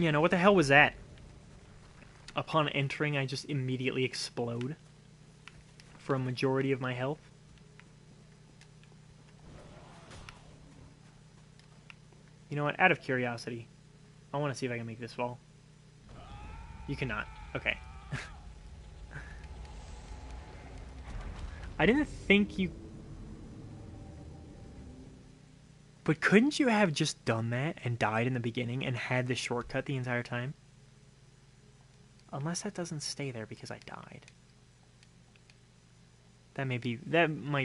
Yeah, no, what the hell was that? Upon entering, I just immediately explode for a majority of my health. You know what? Out of curiosity, I want to see if I can make this fall. You cannot. Okay. I didn't think you... But couldn't you have just done that and died in the beginning and had the shortcut the entire time? Unless that doesn't stay there because I died. That might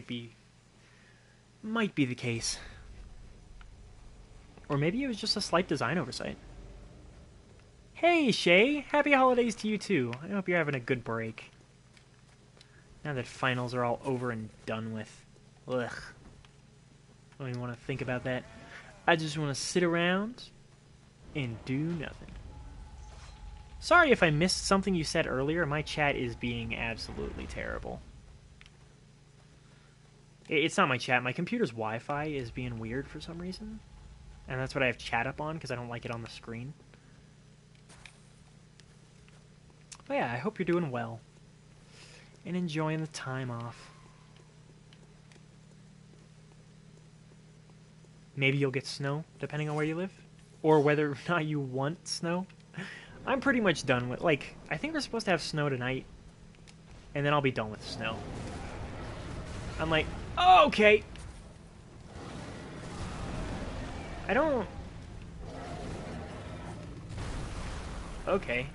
be the case. Or maybe it was just a slight design oversight. Hey, Shay! Happy holidays to you, too. I hope you're having a good break. Now that finals are all over and done with. Ugh. I don't even want to think about that. I just want to sit around and do nothing. Sorry if I missed something you said earlier. My chat is being absolutely terrible. It's not my chat. My computer's Wi-Fi is being weird for some reason. And that's what I have chat up on because I don't like it on the screen. But yeah, I hope you're doing well. And enjoying the time off. Maybe you'll get snow, depending on where you live. Or whether or not you want snow. I'm pretty much done with... Like, I think we're supposed to have snow tonight. And then I'll be done with snow. I'm like, oh, okay. I don't... Okay.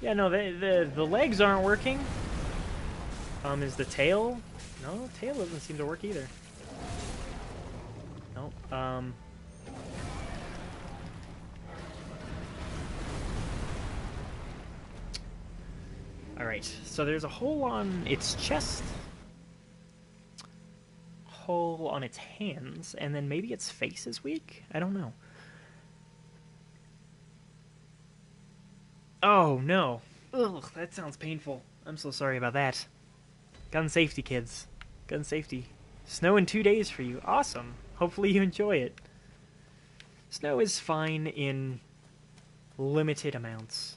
Yeah, no, the legs aren't working. Is the tail... No, tail doesn't seem to work either. Nope. Alright, so there's a hole on its chest, hole on its hands, and then maybe its face is weak? I don't know. Oh, no. Ugh, that sounds painful. I'm so sorry about that. Gun safety, kids. Gun safety. Snow in 2 days for you. Awesome. Hopefully you enjoy it. Snow is fine in limited amounts.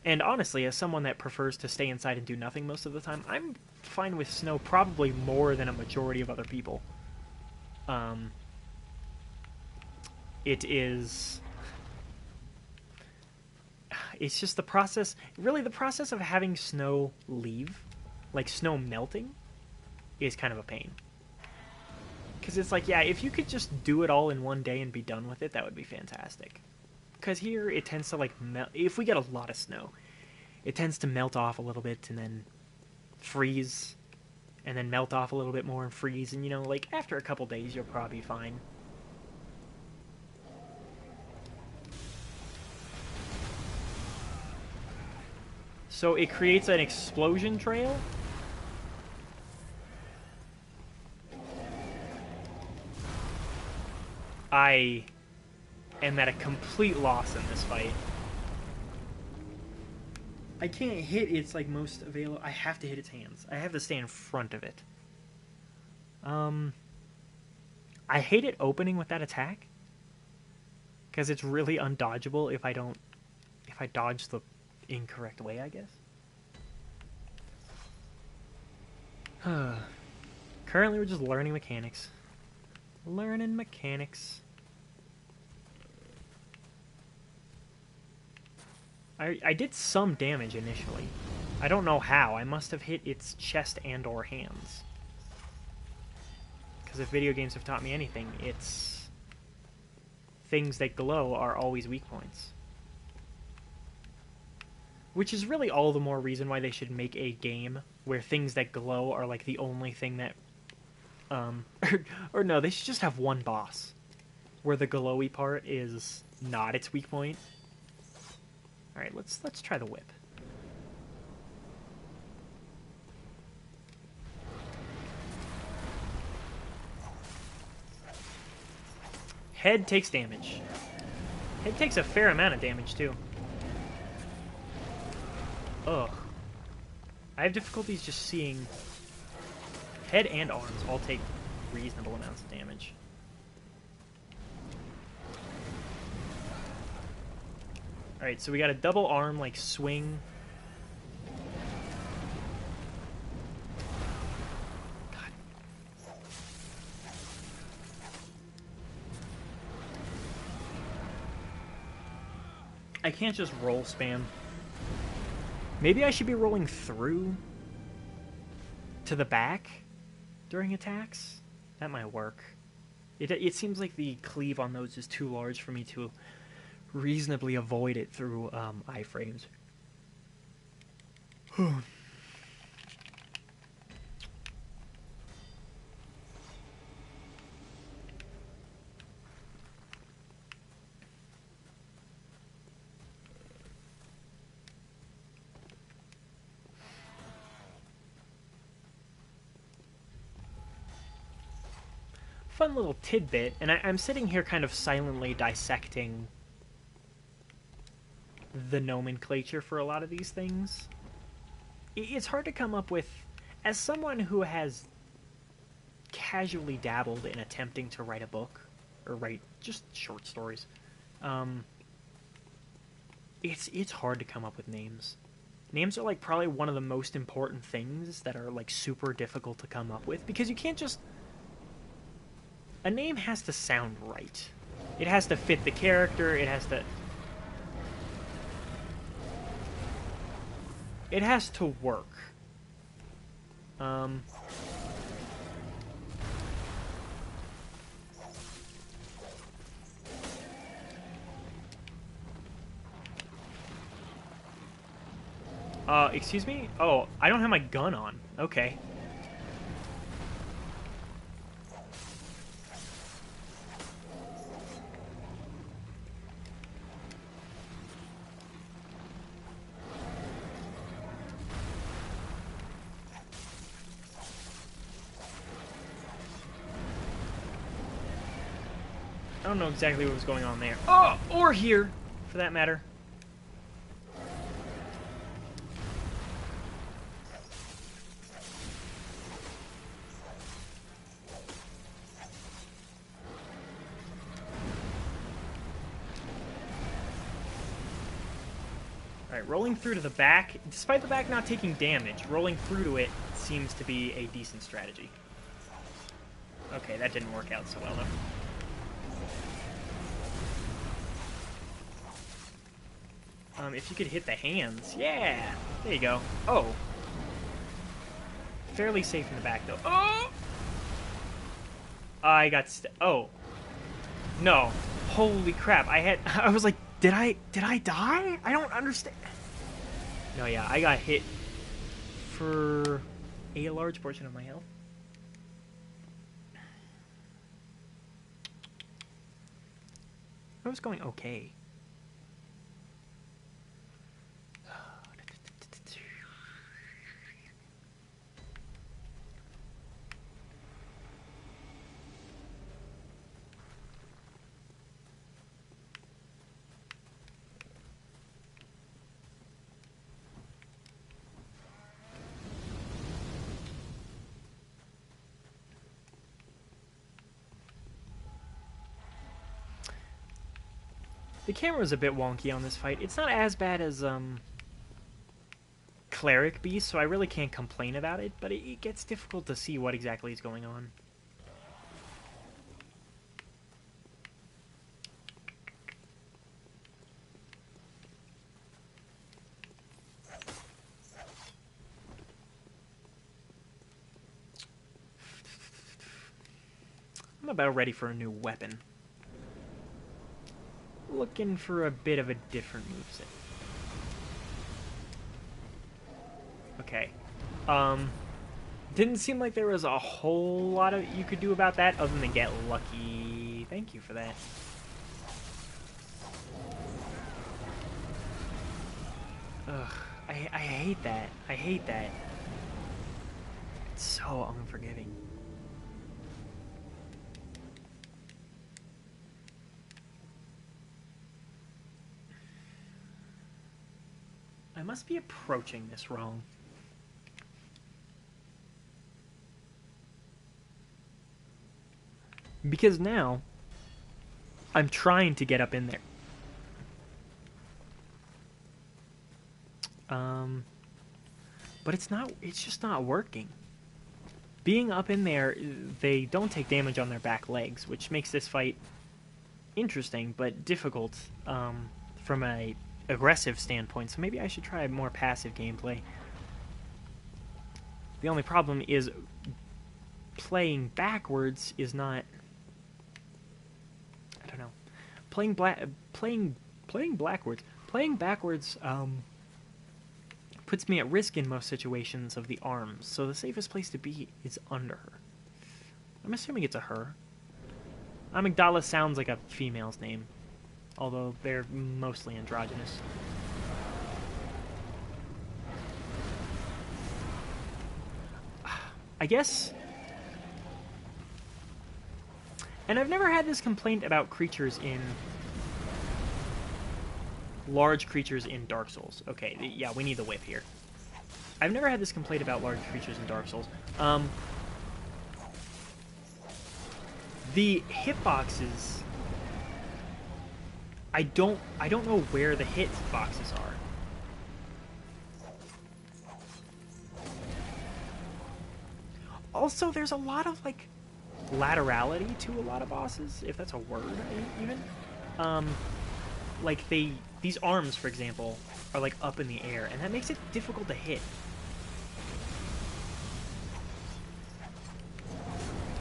And honestly, as someone that prefers to stay inside and do nothing most of the time, I'm fine with snow probably more than a majority of other people. It is... It's just the process... Really, the process of having snow leave, like snow melting, is kind of a pain. Because it's like, yeah, if you could just do it all in one day and be done with it, that would be fantastic. Because here, it tends to, like, melt... If we get a lot of snow, it tends to melt off a little bit and then freeze, and then melt off a little bit more and freeze, and, you know, like, after a couple days, you'll probably be fine. So it creates an explosion trail. I am at a complete loss in this fight. I can't hit its, like, most available... I have to hit its hands. I have to stay in front of it. I hate it opening with that attack. Because it's really undodgeable if I don't... If I dodge the incorrect way, I guess. Currently, we're just learning mechanics. Learning mechanics. I did some damage initially. I don't know how. I must have hit its chest and or hands. Because if video games have taught me anything, it's... things that glow are always weak points. Which is really all the more reason why they should make a game where things that glow are like the only thing that... or no, they should just have one boss. Where the glowy part is not its weak point. Alright, let's try the whip. Head takes damage. Head takes a fair amount of damage, too. Ugh. I have difficulties just seeing... Head and arms all take reasonable amounts of damage. Alright, so we got a double arm, like, swing. God. I can't just roll spam. Maybe I should be rolling through to the back during attacks? That might work. It seems like the cleave on those is too large for me to reasonably avoid it through iframes. Fun little tidbit, and I'm sitting here kind of silently dissecting the nomenclature for a lot of these things. It's hard to come up with, as someone who has casually dabbled in attempting to write a book, or write just short stories, it's hard to come up with names. Names are like probably one of the most important things that are like super difficult to come up with, because you can't just... A name has to sound right. It has to fit the character, it has to... It has to work. Excuse me? Oh, I don't have my gun on. Okay. I don't know exactly what was going on there. Oh, or here, for that matter. Alright, rolling through to the back. Despite the back not taking damage, rolling through to it seems to be a decent strategy. Okay, that didn't work out so well, though. If you could hit the hands. Yeah! There you go. Oh. Fairly safe in the back, though. Oh! I got oh. No. Holy crap. I was like, did I die? I don't understand. No, yeah, I got hit for a large portion of my health. I was going okay. The camera's a bit wonky on this fight. It's not as bad as Cleric Beast, so I really can't complain about it, but it gets difficult to see what exactly is going on. I'm about ready for a new weapon. Looking for a bit of a different moveset. Okay. Didn't seem like there was a whole lot of you could do about that other than get lucky. Thank you for that. Ugh. I hate that. I hate that. It's so unforgiving. I must be approaching this wrong. Because now, I'm trying to get up in there. Um, but it's just not working. Being up in there, they don't take damage on their back legs, which makes this fight interesting but difficult from a aggressive standpoint. So maybe I should try more passive gameplay. The only problem is playing backwards is not. I don't know. Playing backwards puts me at risk in most situations of the arms. So the safest place to be is under her. I'm assuming it's a her. Amygdala sounds like a female's name, although they're mostly androgynous. I guess. And I've never had this complaint about creatures in. Large creatures in Dark Souls. Okay, yeah, we need the whip here. I've never had this complaint about large creatures in Dark Souls. The hitboxes. I don't know where the hitboxes are. Also, there's a lot of like laterality to a lot of bosses, if that's a word, even. Like these arms, for example, are like up in the air, and that makes it difficult to hit.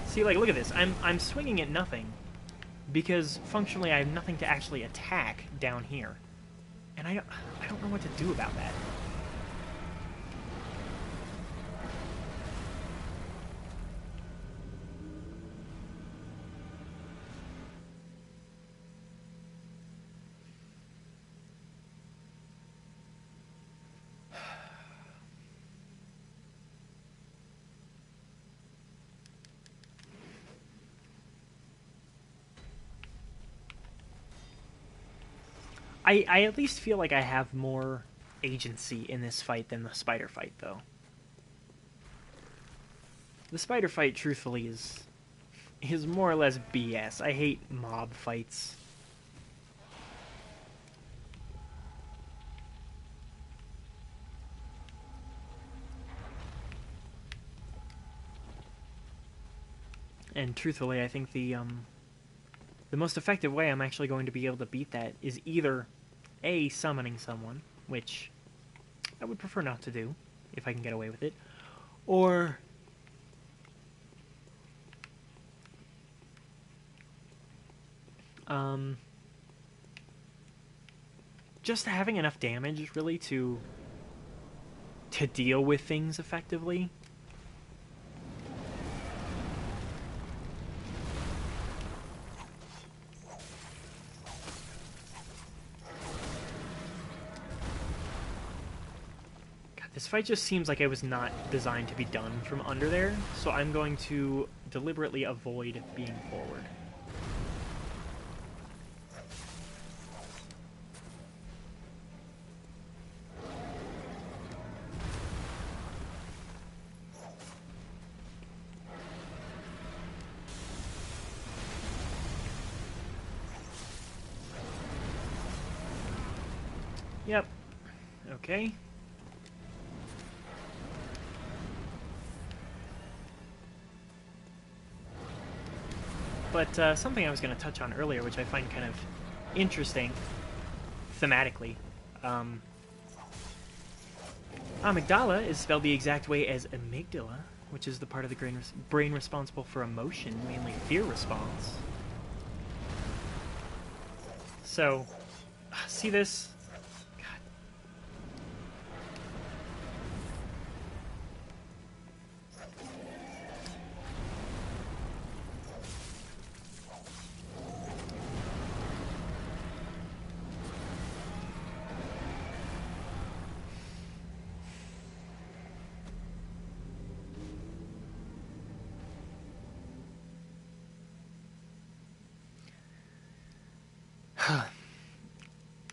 See, like, look at this. I'm swinging at nothing because functionally I have nothing to actually attack down here, and I don't know what to do about that. I at least feel like I have more agency in this fight than the spider fight, though. The spider fight, truthfully, is more or less BS. I hate mob fights. And truthfully, I think the most effective way I'm actually going to be able to beat that is either A, summoning someone, which I would prefer not to do, if I can get away with it, or just having enough damage, really, to deal with things effectively. This fight just seems like it was not designed to be done from under there, so I'm going to deliberately avoid being forward. Yep. Okay. But something I was going to touch on earlier, which I find kind of interesting thematically. Amygdala is spelled the exact way as amygdala, which is the part of the brain responsible for emotion, mainly fear response. So, see this?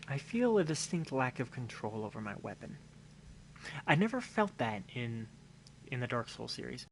I feel a distinct lack of control over my weapon. I never felt that in the Dark Souls series.